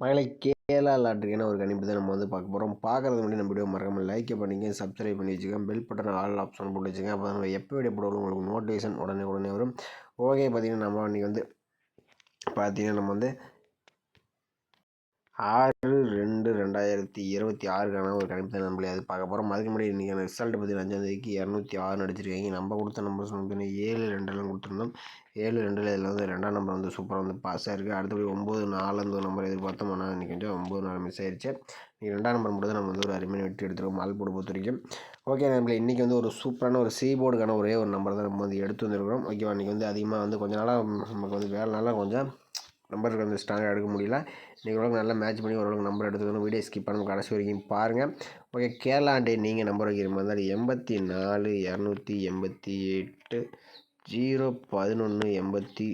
மகளை கேரளா லாட்ரிக்கான ஒரு கணிப்பு தான் நம்ம வந்து பார்க்க போகிறோம். பார்க்குறது முன்னாடி நம்ம வீடியோ மறக்காமல் லைக் பண்ணிங்க, சப்ஸ்கிரைப் பண்ணி வச்சுக்கோங்க, பெல் பட்டன் ஆல் ஆப்ஷன் போட்டு வச்சுக்கோங்க. அப்போ நம்ம எப்போ வீடியோ போடுவோம் உங்களுக்கு நோட்டிஃபிகேஷன் உடனே வரும். ஓகே, பார்த்தீங்கன்னா நம்ம இன்றைக்கி வந்து நம்ம வந்து 6/2/2026க்கான ஒரு கணிப்பு தான் நம்மளே அது பார்க்க போகிறோம். அதுக்கு முன்னாடி இன்றைக்கி ரிசல்ட் பார்த்தீங்கன்னா 5ஆந்தேதிக்கு 206 அடிச்சிருக்காங்க. நம்ம கொடுத்த நம்பர்ஸ் வந்து 7-2 கொடுத்துருந்தோம். 7-2 இதில் வந்து 2ஆம் நம்பர் வந்து சூப்பராக வந்து பாஸ் ஆகிருக்கு. அடுத்தபடி 9-4 நம்பர் எதிர்பார்த்தோம். ஆனால் இன்றைக்கி கொஞ்சம் 9-4 மிஸ் ஆயிடுச்சு. இன்றைக்கி 2ஆம் நம்பர் மட்டும் தான் நம்ம வந்து ஒரு அருமையான வெற்றி எடுத்துருக்கோம் மால் போர்டு பொறுத்த வரைக்கும். ஓகே, நம்மளே இன்றைக்கி வந்து ஒரு சூப்பரான ஒரு சி போர்டுக்கான ஒரே ஒரு நம்பர் தான் நம்ம வந்து எடுத்து வந்துருக்கிறோம். ஓகேவா, இன்றைக்கி வந்து அதிகமாக வந்து கொஞ்சம் நாளாக நமக்கு வந்து வேலைனால கொஞ்சம் நம்பருக்கு வந்து ஸ்ட்ராங்காக எடுக்க முடியல. இன்றைக்கி ஓரளவுக்கு நல்லா மேட்ச் பண்ணி ஓரளவுக்கு நம்பர் எடுத்துக்கணும். வீடியோ ஸ்கிப் பண்ண கடைசி வரைக்கும் பாருங்கள். ஓகே, கேரளா டே நீங்கள் நம்பர் வைக்கிற மாதிரி தான் 84-288 01189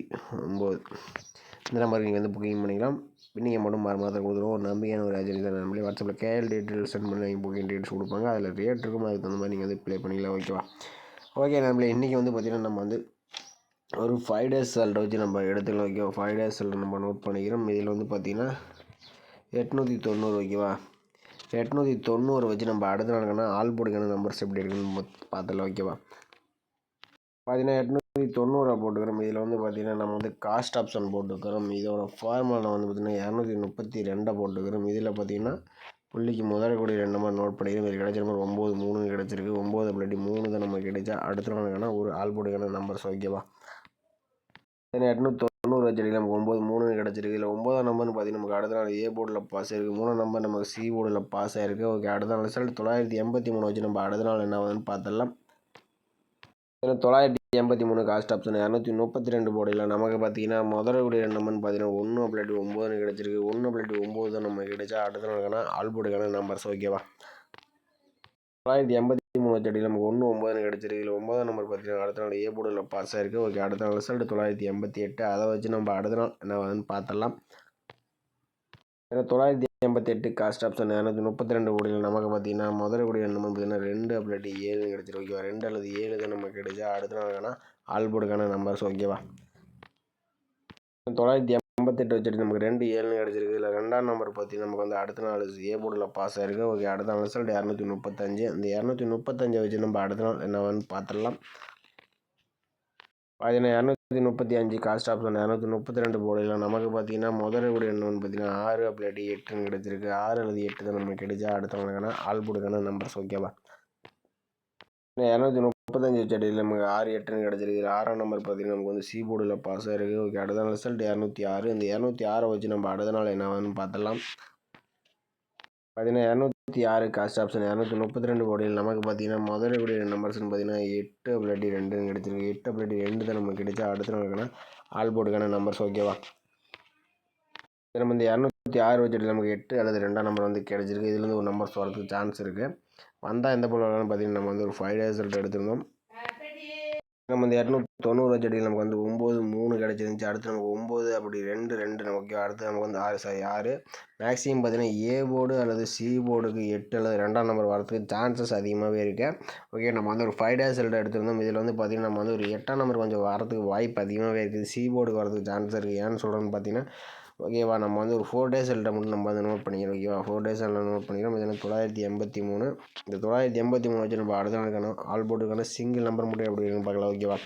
இந்த நம்பருக்கு நீங்கள் வந்து புக்கிங் பண்ணிக்கலாம். நீங்கள் மட்டும் மாதம் கொடுத்துருவோம். ஒரு நம்பிக்கையான ஒரு ஏஜென்சி தான். நம்மளே வாட்ஸ்அப்பில் கேஎல் டீட்டெயில்ஸ் சென்ட் பண்ணி புக்கிங் டீட்டெயில்ஸ் கொடுப்பாங்க. அதில் ரேட் இருக்கும், அதுக்கு தகுந்த மாதிரி நீங்கள் வந்து ப்ளே பண்ணிக்கலாம். ஓகேவா, ஓகே, நம்மளே இன்றைக்கி வந்து பார்த்திங்கன்னா நம்ம வந்து ஒரு 5 டேஸ் சால்ட்டை வச்சு நம்ம எடுத்துக்கலாம். ஓகேவா, 5 டேஸ் சால்ட்டை நம்ம நோட் பண்ணிக்கிறோம். இதில் வந்து பார்த்திங்கன்னா 890 ஓகேவா, 890 வச்சு நம்ம அடுத்த நாளுக்கான ஆல் போர்டுக்கான நம்பர்ஸ் எப்படி இருக்குன்னு பார்த்துக்கலாம். ஓகேவா, பார்த்தீங்கன்னா 890 போட்டுக்கிறோம். இதில் வந்து பார்த்திங்கன்னா நம்ம வந்து காஸ்ட் ஆப்ஷன் போட்டுக்கிறோம். இதோட ஃபார்முலா வந்து பார்த்திங்கன்னா 232 போட்டுக்கிறோம். இதில் பார்த்திங்கன்னா புள்ளிக்கு முதலக்கூடிய 2 நம்பர் நோட் பண்ணிக்கிறோம். இது கிடைச்ச நம்பர் 9-3 கிடச்சிருக்கு. 9+3 தான் நம்ம கிடைச்சா அடுத்த நாளுக்கான ஒரு ஆல் போர்டுக்கான நம்பர்ஸ். ஓகேவா, 890 வச்சடி நமக்கு 9-3 கிடச்சிருக்கு. இதில் 9ஆம் நம்பர்னு பார்த்தீங்கன்னா நமக்கு அடுத்த நாள் ஏ போர்டில் பாஸ் ஆகிருக்கு. 3ஆம் நம்பர் நமக்கு சி போர்டில் பாஸ் ஆகிருக்கு. ஓகே, அடுத்த நாள் ரிசல்ட் 983 வச்சு நம்ம அடுத்த நாள் என்ன ஆகுதுன்னு பார்த்துடலாம். இதில் 983 காஸ்ட் ஆப்ஷன் 232 போர்டில் நமக்கு பார்த்தீங்கன்னா முதலக்கூடிய 2 நம்பர்னு பார்த்தீங்கன்னா 1+9 கிடச்சிருக்கு. 1+9 தான் நம்ம கிடைச்சா அடுத்த நாளுக்கான ஆல் போர்டுக்கான நம்பர்ஸ். ஓகேவா, 983 வச்சடி நமக்கு 1-9 கிடச்சிருக்கு. இதில் 9ஆம் நம்பர் பார்த்தீங்கன்னா அடுத்த நாள் ஏ போர்டில் பாஸ் ஆகிருக்கு. ஓகே, அடுத்த நாள் ரிசல்ட் 988. அதை வச்சு நம்ம அடுத்த நாள் என்ன ஆகுதுன்னு பார்த்துடலாம். 988 காஸ்ட் ஆப்ஷன் 232 கோடியில் நமக்கு பார்த்தீங்கன்னா முதல் கோடி 2 நம்பர் பார்த்தீங்கன்னா 2+7 கிடச்சிருக்கு. ஓகேவா, 2 அல்லது 7 தான் நம்ம கிடைச்சா அடுத்த நாளுக்கான ஆல் போர்டுக்கான நம்பர்ஸ். ஓகேவா, 988 வச்சுட்டு நமக்கு 2-7 கிடச்சிருக்கு. இதில் 2ஆம் நம்பர் பார்த்தீங்கன்னா நமக்கு வந்து அடுத்த நாள் ஏ போர்டில் பாஸ் ஆகிருக்கு. ஓகே, அடுத்த நாள் ரிசல்ட் 235. அந்த 235 வச்சு நம்ம அடுத்த நாள் என்னவான்னு பார்த்துடலாம். பார்த்தீங்கன்னா 235 காஸ்ட் ஆப்ஷன் 232 போர்டில் நமக்கு பார்த்தீங்கன்னா முதல் கூட என்னன்னு பார்த்தீங்கன்னா 6+8 கிடச்சிருக்கு. 6 அல்லது 8 தான் நமக்கு கிடைச்சா அடுத்த நாளுக்கான ஆல் போர்டுக்கான நம்பர்ஸ். ஓகேவா, 235 வச்சடியில் நமக்கு 6-8 கிடச்சிருக்கு. 6ஆம் நம்பர் பார்த்தீங்கன்னா நமக்கு வந்து சி போர்டில் பாஸ் ஆகிருக்கு. ஓகே, அடுத்த நாள் ரிசல்ட் 206. இந்த 206 வச்சு நம்ம அடுத்த நாள் என்னவான்னு பார்த்துடலாம். பார்த்தீங்கன்னா 206 காஸ்ட் ஆப்ஷன் 232 கோடியில் நமக்கு பார்த்தீங்கன்னா முதல் கூடிய நம்பர்ஸ்னு பார்த்தீங்கன்னா 8+2 கிடச்சிருக்கு. 8+2 தான் நமக்கு கிடைச்சா அடுத்த நாளுக்கான ஆல் போர்டுக்கான நம்பர்ஸ். ஓகேவா, நம்ம இந்த 206 வச்சுட்டு நமக்கு 8 அல்லது 2ஆம் நம்பர் வந்து கிடச்சிருக்கு. இதுலேருந்து ஒரு நம்பர்ஸ் வரதுக்கு சான்ஸ் இருக்குது. வந்தால் எந்த போல் வரலாம்னு பார்த்தீங்கன்னா நம்ம வந்து ஒரு 5 டேஸ் ரிசல்ட் எடுத்திருந்தோம். நம்ம இந்த 290 வச்சடியில் நமக்கு வந்து 9-3 கிடச்சிருந்துச்சு. அடுத்து நமக்கு 9+2 நமக்கு அடுத்து நமக்கு வந்து 6 மேக்ஸிமம் பார்த்தீங்கன்னா ஏ போர்டு அல்லது சி போர்டுக்கு 8 அல்லது 2ஆம் நம்பர் வரதுக்கு சான்சஸ் அதிகமாகவே இருக்குது. ஓகே, நம்ம வந்து ஒரு 5 டேஸ் ரிசல்ட் எடுத்திருந்தோம். இதில் வந்து பார்த்திங்கன்னா நம்ம வந்து ஒரு 8ஆம் நம்பர் கொஞ்சம் வரதுக்கு வாய்ப்பு அதிகமாகவே இருக்குது. சி போர்டுக்கு வரதுக்கு சான்ஸ் இருக்குது. ஏன்னு சொல்கிறேன்னு பார்த்தீங்கன்னா ஓகேவா, நம்ம வந்து ஒரு 4 டேஸ் ரிசல்ட்டை மட்டும் நம்ம வந்து நோட் பண்ணிக்கிறோம். ஓகேவா, 4 டேஸ் எல்லாம் நோட் பண்ணிக்கிறோம். இதில் 983 இந்த 983 வச்சு நம்ம அடுத்த நாளுக்கான ஆல் போர்டுக்கான சிங்கிள் நம்பர் மட்டும் எப்படி இருக்குன்னு பார்க்கலாம். ஓகேவா,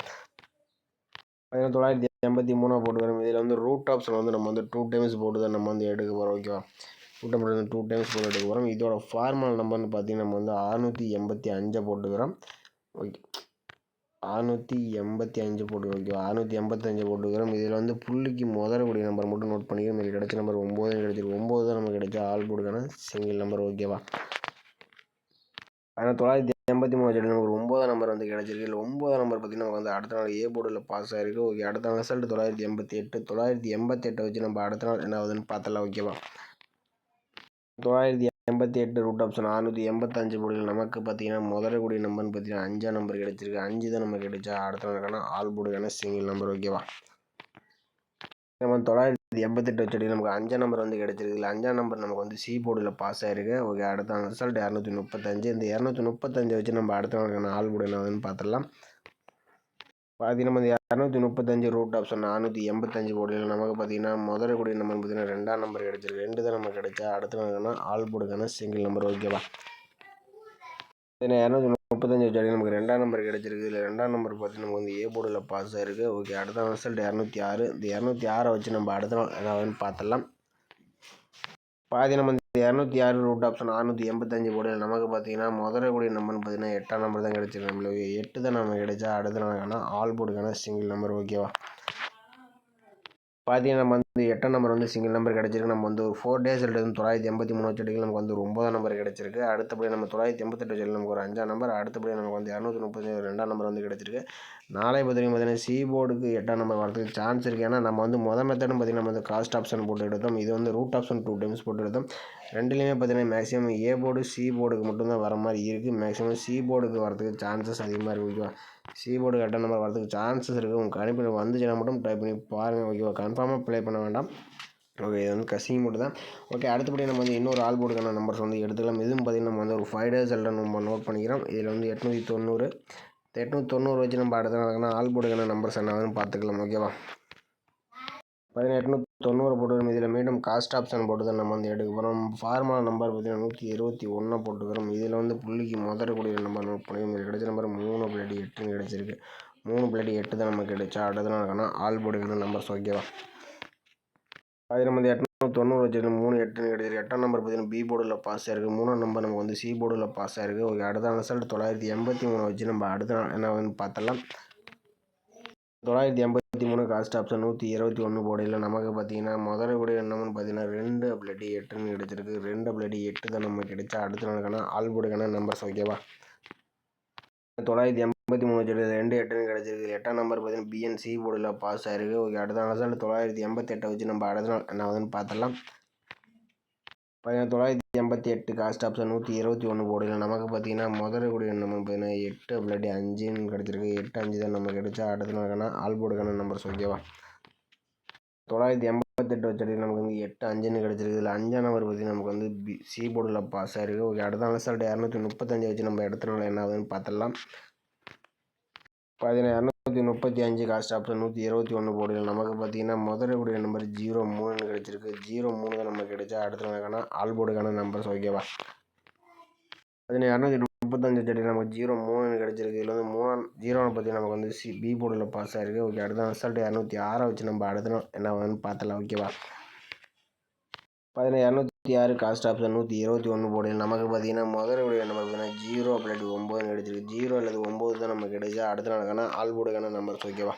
983 போட்டுக்கிறோம். இதில் வந்து ரூட் ஆப்ஷன் வந்து நம்ம வந்து 2 டைம்ஸ் போட்டு தான் நம்ம வந்து எடுக்க போகிறோம். ஓகேவா, 2 டைம்ஸ் போட்டு எடுக்க போகிறோம். இதோட ஃபார்மல் நம்பர்னு பார்த்தீங்கன்னா நம்ம வந்து 685 போட்டுக்கிறோம். ஓகே, 685 போட்டுக்கிறோம். ஓகேவா, 685 போட்டுக்கிறோம். இதில் வந்து புள்ளிக்கு முதலக்கூடிய நம்பர் மட்டும் நோட் பண்ணிக்கிறோம். இதில் கிடைச்ச நம்பர் 9 கிடச்சிருக்கு. 9 தான் நமக்கு கிடைச்ச ஆல் போர்டுக்கான சிங்கிள் நம்பர். ஓகேவா, ஆனால் 983 வச்சுட்டு நமக்கு 9ஆம் நம்பர் வந்து கிடச்சிருக்கு. இல்லை 9ஆம் நம்பர் பார்த்திங்கன்னா நமக்கு வந்து அடுத்த நாள் ஏ போர்டில் பாஸ் ஆகிருக்கு. ஓகே, அடுத்த நாள் ரிசல்ட் 988 வச்சு நம்ம அடுத்த நாள் என்ன ஆகுதுன்னு பார்த்தலாம். ஓகேவா, 988 ரூட் ஆப்ஷன் 685 போர்டில் நமக்கு பார்த்தீங்கன்னா முதல்ல கூடிய நம்பர்னு பார்த்தீங்கன்னா 5ஆம் நம்பர் கிடச்சிருக்கு. 5 தான் நமக்கு கிடைச்சா அடுத்த நாளுக்கான ஆல் போர்டுக்கான சிங்கிள் நம்பர். ஓகேவா, நம்ம 988 வச்சடி நமக்கு 5ஆம் நம்பர் வந்து கிடச்சிருக்கு. இல்லை 5ஆம் நம்பர் நமக்கு வந்து சி போர்டில் பாஸ் ஆகிருக்கு. ஓகே, அடுத்த நாள் ரிசல்ட் 235. இந்த 235 வச்சு நம்ம அடுத்த நாளுக்கான ஆல் போர்டு என்ன ஆகுதுன்னு பார்த்துடலாம். பார்த்தீங்கன்னா வந்து 235 ரூட் ஆப்ஷன் 485 போர்டில் நமக்கு பார்த்தீங்கன்னா முதல்ல கூடிய நம்பர் பார்த்தீங்கன்னா 2ஆம் நம்பர் கிடச்சிருக்கு. 2 தான் நமக்கு கிடைச்சா அடுத்த நம்பர்னா ஆல் போர்டுக்கான சிங்கிள் நம்பர். ஓகேவா. 235 வச்சாடி நமக்கு 2ஆம் நம்பர் கிடச்சிருக்கு. இதில் 2ஆம் நம்பர் பார்த்தீங்கன்னா நமக்கு வந்து ஏ போர்டில் பாஸ் ஆகிருக்கு. ஓகே, அடுத்த ரிசல்ட் 206. இந்த 206 வச்சு நம்ம அடுத்த நாள் என்னன்னு பார்த்துடலாம். பார்த்தீங்கன்னா வந்து 206 ரூட் ஆப்ஷன் 685 போர்டில் நமக்கு பார்த்தீங்கன்னா முதல்ல கூடிய நம்பர்னு பார்த்தீங்கன்னா 8ஆம் நம்பர் தான் கிடச்சிருக்கு. நம்மளுக்கு 8 தான் நமக்கு கிடைச்சா அடுத்த நாளுக்கான ஆல் போர்டுக்கான சிங்கிள் நம்பர். ஓகேவா. பார்த்தீங்கன்னா நம்ம வந்து 8ஆம் நம்பர் வந்து சிங்கிள் நம்பர் கிடச்சிருக்கு. நம்ம வந்து ஒரு 4 டேஸ் வந்து 983 வச்சடிகள் நமக்கு வந்து ஒரு 9ஆம் நம்பர் கிடச்சிருக்கு. அடுத்தபடி நம்ம 988 வச்சடிகள் நமக்கு ஒரு 5ஆம் நம்பர். அடுத்தபடி நமக்கு வந்து 230 2ஆம் நம்பர் வந்து கிடச்சிருக்கு. நாளை பார்த்தீங்கன்னா சி போர்டுக்கு 8ஆம் நம்பர் வரதுக்கு சான்ஸ் இருக்குது. ஏன்னா நம்ம வந்து மெத்தடும் பார்த்தீங்கன்னா நம்ம வந்து காஸ்ட் ஆப்ஷன் போட்டு எடுத்தோம். இது வந்து ரூட் ஆப்ஷன் 2 டைம்ஸ் போட்டு எடுத்தோம். ரெண்டுலேயுமே பார்த்தீங்கன்னா மேக்ஸிமம் ஏ போர்டு சி போர்டுக்கு மட்டும்தான் வர மாதிரி இருக்குது. மேக்ஸிமம் சி போர்டுக்கு வரதுக்கு சான்சஸ் அதிகமாக இருக்குது. ஓகேவா. சி போர்டு 8ஆம் நம்பர் வரதுக்கு சான்சஸ் இருக்குது. உங்கள் கணிப்பில் வந்துச்சுன்னா மட்டும் டைப் பண்ணி பாருங்கள். ஓகேவா. கன்ஃபார்மாக ப்ளே பண்ண வேண்டாம். ஓகே, இது வந்து கசிங் மட்டும் தான். ஓகே, அடுத்தபடி நம்ம வந்து இன்னொரு ஆல் போர்டுக்கான நம்பர்ஸ் வந்து எடுத்துக்கலாம். இதுவும் பார்த்திங்கன்னா நம்ம வந்து ஒரு 5 டேஸ் நம்ம நோட் பண்ணிக்கிறோம். இதில் வந்து 890 வச்சு நம்ம அடுத்த நாளுக்கான ஆல் போர்டுக்கான நம்பர்ஸ் என்னன்னு பார்த்துக்கலாம். ஓகேவா. 890 போட்டுக்கிறோம். இதில் மீண்டும் காஸ்ட் ஆப்ஷன் போட்டு தான் நம்ம வந்து எடுக்க போகிறோம். ஃபார்முலா நம்பர் பார்த்தீங்கன்னா 121 போட்டுக்கிறோம். இதில் வந்து புள்ளிக்கு முதறக்கூடிய நம்பர் நோட் பண்ணிக்கிறோம். இது கிடைச்ச நம்பர் 3+8 கிடச்சிருக்கு. 3+8 தான் நமக்கு கிடைச்சா அடுத்த நாளுக்கான ஆல் போர்டுக்கான நம்பர்ஸ். ஓகேவா. அது நம்ம வந்து 890 வச்சுருக்கு. 3 8 கிடச்சிருக்கு. 8ஆம் நம்பர் பார்த்தீங்கன்னா பி போர்டில் பாஸ் ஆகிருக்கு. 3ஆம் நம்பர் நமக்கு வந்து சி போர்டில் பாஸ் ஆகிருக்கு. ஓகே, அடுத்த ரிசல்ட் 983 வச்சு நம்ம அடுத்த நாள் என்ன வந்து பார்த்தலாம். 983 காஸ்ட் ஆப்ஷன் 121 போர்டில் நமக்கு பார்த்தீங்கன்னா முதல்ல கூட என்னன்னு பார்த்தீங்கன்னா 2+8 கிடச்சிருக்கு. 2+8 தான் நமக்கு கிடைச்சா அடுத்த நாளுக்கான ஆல் போர்டுக்கான நம்பர்ஸ். ஓகேவா. 983 வச்சுருக்கு. 2 8 கிடச்சிருக்கு. 8ஆம் நம்பர் பார்த்தீங்கன்னா பிஎன்சி போர்டில் பாஸ் ஆகிருக்கு. ஓகே, அடுத்த ரிசல்ட் 988 வச்சு நம்ம அடுத்த நாள் என்ன வந்து பார்த்துடலாம். 988 காஸ்ட் ஆப்ஷன் 121 போர்டில் நமக்கு பார்த்தீங்கன்னா முதல்ல கூடிய நம்ம பார்த்தீங்கன்னா 8+5 கிடச்சிருக்கு. 8 தான் நமக்கு கிடைச்சா அடுத்த நாளுக்கான ஆல் போர்டுக்கான நம்பர்ஸ். ஓகேவா. 988 வச்சடி நமக்கு வந்து 8 கிடச்சிருக்கு. இதில் 5ஆம் நம்பர் பார்த்தீங்கன்னா நமக்கு வந்து சி போர்டில் பாஸ் ஆகிருக்கு. ஓகே, அடுத்த ரிசல்ட் 235 வச்சு நம்ம அடுத்த நாள் என்ன ஆகுதுன்னு பார்த்துடலாம். 235 காஸ்ட் ஆப்ஷன் 121 போர்டில் நமக்கு பார்த்தீங்கன்னா முதல்ல கூடிய நம்பர் 03 கிடச்சிருக்கு. 03 தான் நமக்கு கிடைச்சா அடுத்த நாளுக்கான ஆல் போர்டுக்கான நம்பர்ஸ். ஓகேவா. 235 வச்சடி நமக்கு 03 கிடச்சிருக்கு. இதில் வந்து 0 பார்த்தீங்கன்னா நமக்கு வந்து பி போர்டில் பாஸ் ஆகிருக்கு. ஓகே, அடுத்த ரிசல்ட் 206 வச்சு நம்ம அடுத்த நாள் என்ன ஆகுதுன்னு பார்த்துடலாம். ஓகேவா. 206 காஸ்ட் ஆப்ஷன் 121 போர்டில் நமக்கு பார்த்தீங்கன்னா முதலுடைய நம்பர் பார்த்தீங்கன்னா 0+9 கிடச்சிருக்கு. 0 அல்லது 9 தான் நமக்கு கிடைச்சா அடுத்த நாளுக்கான ஆல் போர்டுக்கான நம்பர்ஸ். ஓகேவா.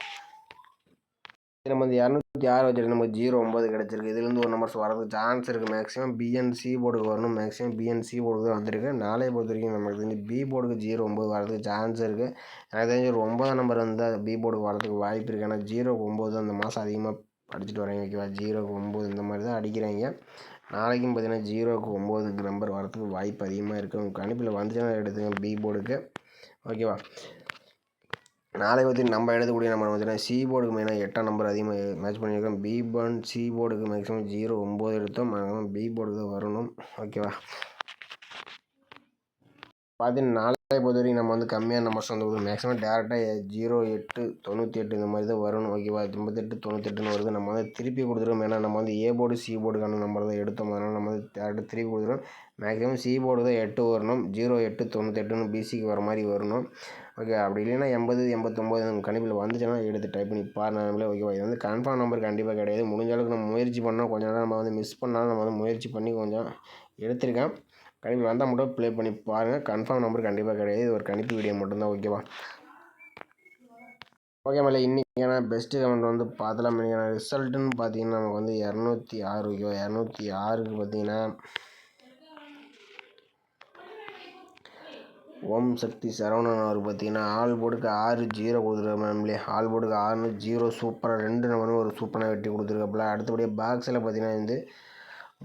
நம்ம வந்து 206 வச்சுருக்கு. நமக்கு 09 கிடச்சிருக்கு. இதுலேருந்து ஒரு நம்பர்ஸ் வரதுக்கு சான்ஸ் இருக்குது. மேக்ஸிமம் பிஎன்சி போர்டுக்கு வரணும். மேக்ஸிமம் பிஎன்சி போர்டுக்கு தான் வந்திருக்கு. நாளை பொறுத்த வரைக்கும் நமக்கு தெரிஞ்சு பி போர்டுக்கு 09 வரதுக்கு சான்ஸ் இருக்குது. எனக்கு தெரிஞ்சு ஒரு 9ஆம் நம்பர் வந்தால் பி போர்டுக்கு வரதுக்கு வாய்ப்பு இருக்குது. ஏன்னா 0-9 தான் இந்த மாதம் அதிகமாக அடிச்சுட்டு வராங்க. ஓகேவா. 0-9 இந்த மாதிரி தான் அடிக்கிறாங்க. நாளைக்கும் பார்த்தீங்கன்னா 0-9 நம்பர் வரதுக்கு வாய்ப்பு அதிகமாக இருக்குது. உங்கள் கணிப்பில் வந்துச்சுன்னா எடுத்துங்க பி போர்டுக்கு. ஓகேவா. நாளைக்கு வந்து நம்ம எடுக்கக்கூடிய நம்பர் பார்த்தீங்கன்னா சி போர்டுக்கு மெயினாக 8ஆம் நம்பர் அதிகமாக மேட்ச் பண்ணியிருக்கோம். பி பன் சி போர்டுக்கு மேக்ஸிமம் 0-9 எடுத்தோம். அதனால் பி போர்டுக்கு தான் வரணும். ஓகேவா. பார்த்தீங்கன்னா நாளைக்கு பொறுத்த வரைக்கும் நம்ம வந்து கம்மியான நம்பர்ஸ் வந்து மேக்ஸிமம் டேரெக்டாக 08-98 இந்த மாதிரி தான் வரணும். ஓகேவா. 88-98 வருது. நம்ம வந்து திருப்பி கொடுத்துருவோம். ஏன்னா நம்ம வந்து ஏ போர்டு சி போர்டுக்கான நம்பர் தான் எடுத்தோம். அதனால் நம்ம வந்து டேரெக்டாக திருப்பி கொடுத்துருவோம். மேக்ஸிமம் சி போர்டு தான் 8 வரணும். 08-98 பிசிக்கு வர மாதிரி வரணும். ஓகே, அப்படி இல்லைன்னா 80-89 கணிப்பில் வந்துச்சுன்னா எடுத்து டைப் பண்ணி பாருங்களே. ஓகேவா. இது வந்து கன்ஃபார்ம் நம்பர் கண்டிப்பாக கிடையாது. முடிஞ்ச அளவுக்கு நம்ம முயற்சி பண்ணோம். கொஞ்சம் நேரம் நம்ம வந்து மிஸ் பண்ணாலும் நம்ம வந்து முயற்சி பண்ணி கொஞ்சம் எடுத்திருக்கேன். கணிப்பில் வந்தால் மட்டும் ப்ளே பண்ணி பாருங்கள். கன்ஃபார்ம் நம்பர் கண்டிப்பாக கிடையாது. இது ஒரு கணிப்பு வீடியோ மட்டும்தான். ஓகேவா. ஓகே மேலே இன்றைக்கான பெஸ்ட்டு கமெண்ட் வந்து பார்த்தலாம். இன்றைக்கான ரிசல்ட்டுன்னு பார்த்தீங்கன்னா நமக்கு வந்து 206. ஓகேவா. 206க்கு பார்த்தீங்கன்னா ஓம் சக்தி சரவணன் அவர் பார்த்தீங்கன்னா ஆல் போர்டுக்கு 6-0 கொடுத்துருக்காப்ல. ஆல் போர்டுக்கு 6-0 சூப்பராக 2 நம்பரும் ஒரு சூப்பராக வெட்டி கொடுத்துருக்காப்புல. அடுத்தபடியாக பாக்ஸில் பார்த்தீங்கன்னா வந்து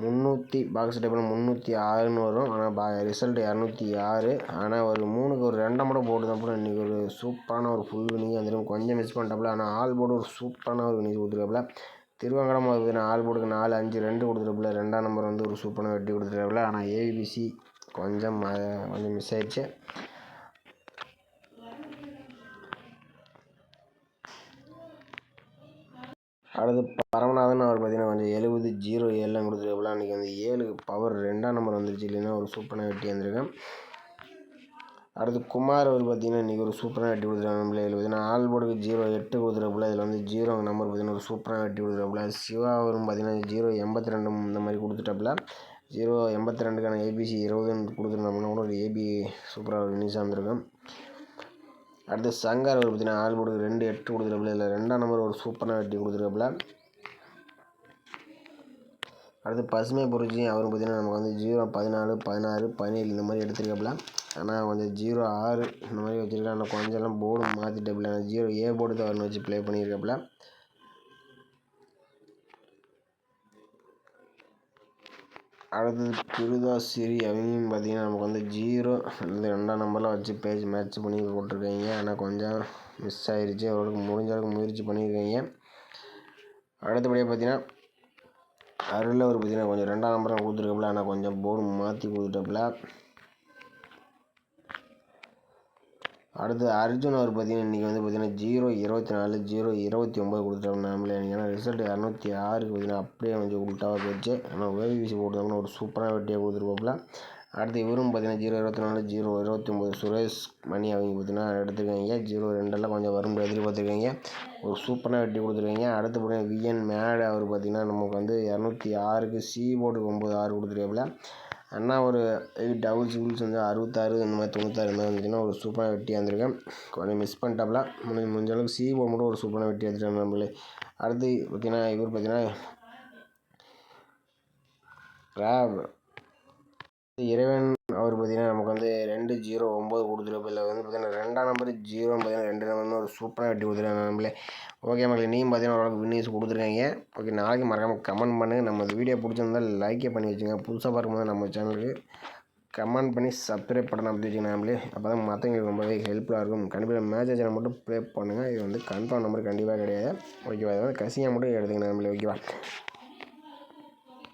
300 பாக்ஸ் டைப்பில் 306 வரும். ஆனால் ரிசல்ட் 206. ஆனால் ஒரு 3க்கு ஒரு 2 மட்டும் போட்டு தான் போல இன்றைக்கி ஒரு சூப்பரான ஒரு ஃபுல் வினிங் வந்துடும். கொஞ்சம் மிஸ் பண்ணிட்டாப்புல. ஆனால் ஆல் போர்டு ஒரு சூப்பரான ஒரு வினிங் கொடுத்துருக்காப்புல. திருவங்கடம் பார்த்தீங்கன்னா ஆல் போர்டுக்கு 4-5-2 கொடுத்துருப்பாப்புல. 2ஆம் நம்பர் வந்து ஒரு சூப்பராக வெட்டி கொடுத்துருக்காப்புல. ஆனால் ஏபிசி கொஞ்சம் மிஸ் ஆயிடுச்சு. அடுத்து பரமநாதன் அவர் பார்த்தீங்கன்னா கொஞ்சம் 70-07 கொடுத்துருக்கப்பல அன்றைக்கி வந்து 7 பவர் 2ஆம் நம்பர் வந்துருச்சு, இல்லைன்னா ஒரு சூப்பராக வெட்டி வந்திருக்கேன். அடுத்து குமார் அவர் பார்த்தீங்கன்னா இன்றைக்கி ஒரு சூப்பராக வெட்டி கொடுத்துருக்காங்க. நம்மளே இதில் பார்த்தீங்கன்னா ஆல் போர்டுக்கு 08 கொடுத்துருப்பல, இதில் வந்து 0 நம்பர் பார்த்தீங்கன்னா ஒரு சூப்பராக வெட்டி கொடுத்துருப்பல. சிவா அவரும் பார்த்தீங்கன்னா 082 இந்த மாதிரி கொடுத்துட்டப்பல 082க்கான ஏபிசி 20 கொடுத்துருந்தோம்னா கூட ஒரு ஏபி சூப்பராக ஒரு ஃபினிஷாக இருந்திருக்கும். அடுத்து சங்கர் அவர் பார்த்தீங்கன்னா ஆல் போர்டுக்கு 28 கொடுத்துருப்பல, இதில் 2ஆம் நம்பர் ஒரு சூப்பராக வெட்டி கொடுத்துருப்பல. அடுத்து பசுமை புரட்சி அவரும் பார்த்தீங்கன்னா நமக்கு வந்து 014 16 17 இந்த மாதிரி எடுத்துருக்கப்பல, ஆனால் கொஞ்சம் 06 இந்த மாதிரி வச்சுருக்கேன். ஆனால் கொஞ்சம் போர்டு மாற்றிட்டப்பல 0A போர்டு தான் அவரை வச்சு ப்ளே பண்ணியிருக்கப்பல. அடுத்தது பிருதாசிரி அவங்களும் பார்த்தீங்கன்னா நமக்கு வந்து 0 இந்த 2ஆம் நம்பர்லாம் வச்சு மேட்ச் பண்ணி போட்டிருக்காங்க. ஆனால் கொஞ்சம் மிஸ் ஆகிருச்சு, அவருக்கு முடிஞ்ச அளவுக்கு முயற்சி பண்ணியிருக்காங்க. அடுத்தபடியாக பார்த்தீங்கன்னா அருள் அவர் பார்த்தீங்கன்னா கொஞ்சம் 2ஆம் நம்பராக கொடுத்துருக்கப்பல, ஆனால் கொஞ்சம் போர்டு மாற்றி கொடுத்துட்டப்பல. அடுத்து அர்ஜுன் அவர் பார்த்தீங்கன்னா இன்றைக்கி வந்து பார்த்தீங்கன்னா 024 029 கொடுத்துட்டாங்க. நம்மளே ஏன்னா ரிசல்ட் 206க்கு பார்த்தீங்கன்னா அப்படியே கொஞ்சம் உள்டாவாக போச்சு. ஆனால் ஓவிசி போட்டுருந்தோம்னா ஒரு சூப்பராக வெட்டியாக கொடுத்துருப்போம்ல. அடுத்து இவரும் பார்த்தீங்கன்னா 024 029 சுரேஷ் மணி அவங்க பார்த்தீங்கன்னா எடுத்துருக்காங்க. 02 கொஞ்சம் வரும் எதிர்பார்த்துருக்காங்க, ஒரு சூப்பராக வெட்டி கொடுத்துருக்காங்க. அடுத்து பார்த்தீங்கன்னா விஎன் மேடு அவர் பார்த்தீங்கன்னா நமக்கு வந்து 206க்கு சி போர்டு 96 கொடுத்துருக்காப்புல. அண்ணா ஒரு 8 டபுள்ஸ் வந்து 66 இந்த மாதிரி 96 இந்த மாதிரி இருந்துச்சுன்னா ஒரு சூப்பராக வெட்டி வந்திருக்கேன். கொஞ்சம் மிஸ் பண்ணிட்டாப்புல, முடிஞ்ச அளவுக்கு சி போர்டு மட்டும் ஒரு சூப்பராக வெட்டி எடுத்துட்டாங்க நம்மளே. அடுத்து பார்த்தீங்கன்னா இவர் பார்த்தீங்கன்னா இறைவன் அவர் பார்த்தீங்கன்னா நமக்கு வந்து 209 கொடுத்துருப்ப, இல்லை வந்து பார்த்தீங்கன்னா 2ஆம் நம்பர் 0 பார்த்தீங்கன்னா 2 நம்பர் ஒரு சூப்பராக வெட்டி கொடுத்துருக்காங்க நம்மளே. ஓகே மக்களே, நீயும் பார்த்தீங்கன்னா ஓரளவுக்கு வின்னிங்ஸ் கொடுத்துருக்காங்க. ஓகே, நாளைக்கு மறக்காமல் கமெண்ட் பண்ணுங்கள். நம்ம வீடியோ பிடிச்சிருந்தால் லைக்கே பண்ணி வச்சுங்க. புதுசாக பார்க்கும்போது நம்ம சேனலுக்கு கமெண்ட் பண்ணி சப்ஸ்கிரைப் பண்ண அப்படி வச்சுங்க நம்மளே. அப்போ தான் மற்றவங்களுக்கு ரொம்பவே ஹெல்ப்ஃபுல்லாக இருக்கும். கண்டிப்பாக மேட்ச் சேனல் மட்டும் ப்ளே பண்ணுங்கள். இது வந்து கன்ஃபார்ம் நம்பர் கண்டிப்பாக கிடையாது. ஓகேவா, இது வந்து கசியாக மட்டும் எடுத்துக்கணும் நம்மளே. ஓகேவா.